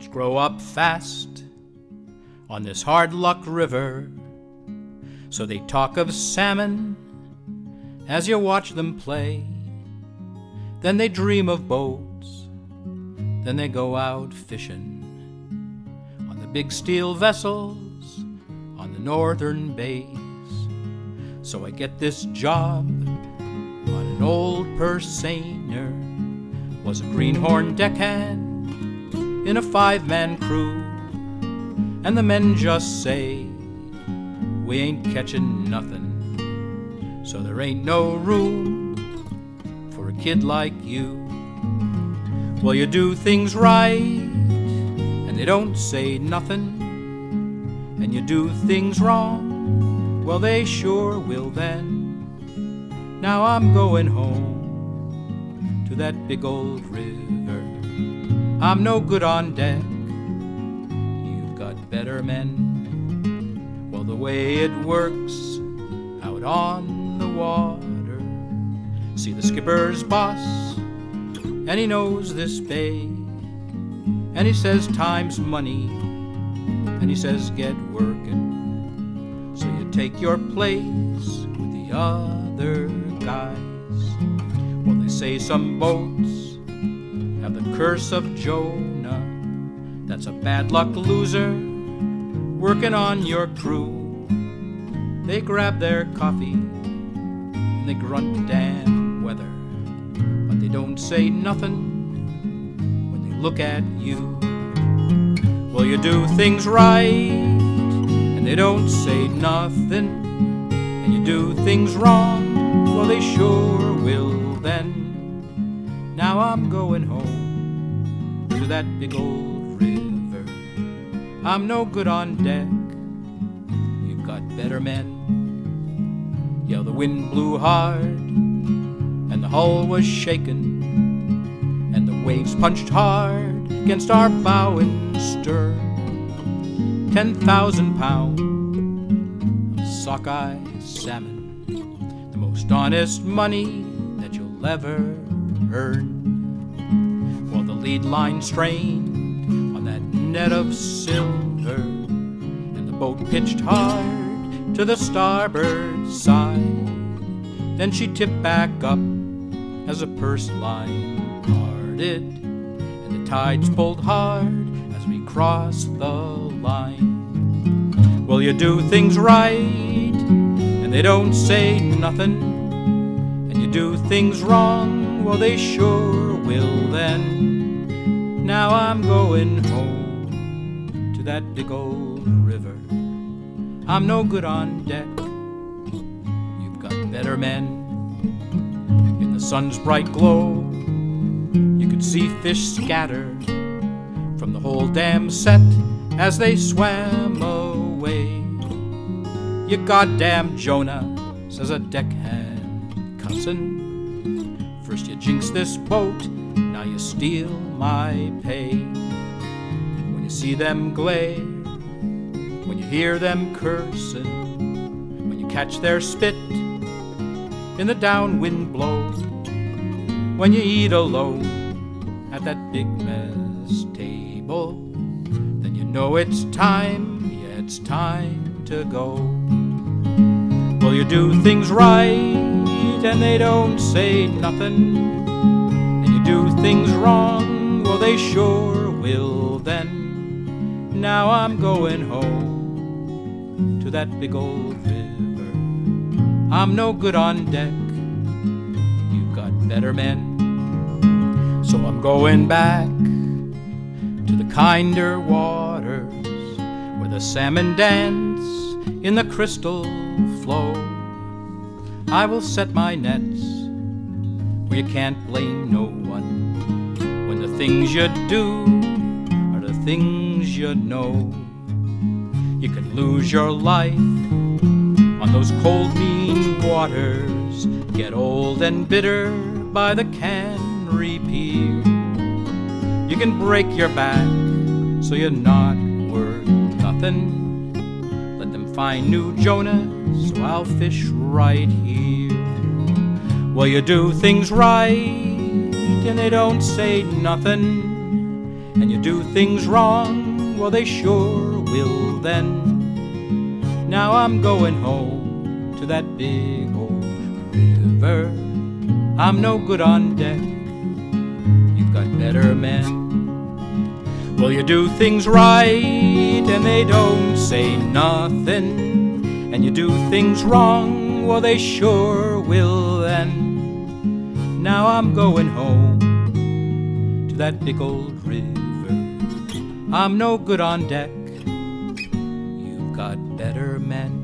Fish grow up fast on this hard luck river, so they talk of salmon as you watch them play. Then they dream of boats, then they go out fishing on the big steel vessels on the northern bays. So I get this job on an old purseiner, was a greenhorn deckhand in a 5-man crew, and the men just say, we ain't catching nothing, so there ain't no room for a kid like you. Well, you do things right, and they don't say nothing, and you do things wrong, well, they sure will then. Now I'm going home to that big old river. I'm no good on deck, you've got better men. Well, the way it works out on the water, see the skipper's boss, and he knows this bay, and he says time's money, and he says get working, so you take your place with the other guys. Well, they say some boats have the curse of Jonah, that's a bad luck loser working on your crew. They grab their coffee and they grunt damn weather, but they don't say nothing when they look at you. Well, you do things right and they don't say nothing, and you do things wrong, well, they sure will then. Now I'm going home to that big old river. I'm no good on deck, you've got better men. Yeah, the wind blew hard and the hull was shaken, and the waves punched hard against our bow and stern. 10,000 pounds of sockeye salmon, the most honest money that you'll ever earn. Well, the lead line strained on that net of silver, and the boat pitched hard to the starboard side. Then she tipped back up as the purse line parted, and the tides pulled hard as we crossed the line. Well, you do things right and they don't say nothing, and you do things wrong, well, they sure will then. Now I'm going home to that big old river. I'm no good on deck, you've got better men. In the sun's bright glow, you could see fish scatter from the whole damn set as they swam away. You goddamn Jonah, says a deckhand cussing. First you jinx this boat, now you steal my pay. When you see them glare, when you hear them cursing, when you catch their spit in the downwind blow, when you eat alone at that big mess table, then you know it's time, yeah, it's time to go. Well, you do things right and they don't say nothing, and you do things wrong, well, they sure will then. Now I'm going home to that big old river. I'm no good on deck, you've got better men. So I'm going back to the kinder waters where the salmon dance in the crystal flow. I will set my nets where you can't blame no one, when the things you do are the things you know. You can lose your life on those cold, mean waters, get old and bitter by the Cannery Pier. You can break your back so you're not worth nothing. Let them find new Jonah, so I'll fish right here. Well, you do things right and they don't say nothing, and you do things wrong, well, they sure will then. Now I'm going home to that big old river. I'm no good on deck, you've got better men. Well, you do things right and they don't say nothing, and you do things wrong, well, they sure will then. Now I'm going home to that big old river. I'm no good on deck, you've got better men.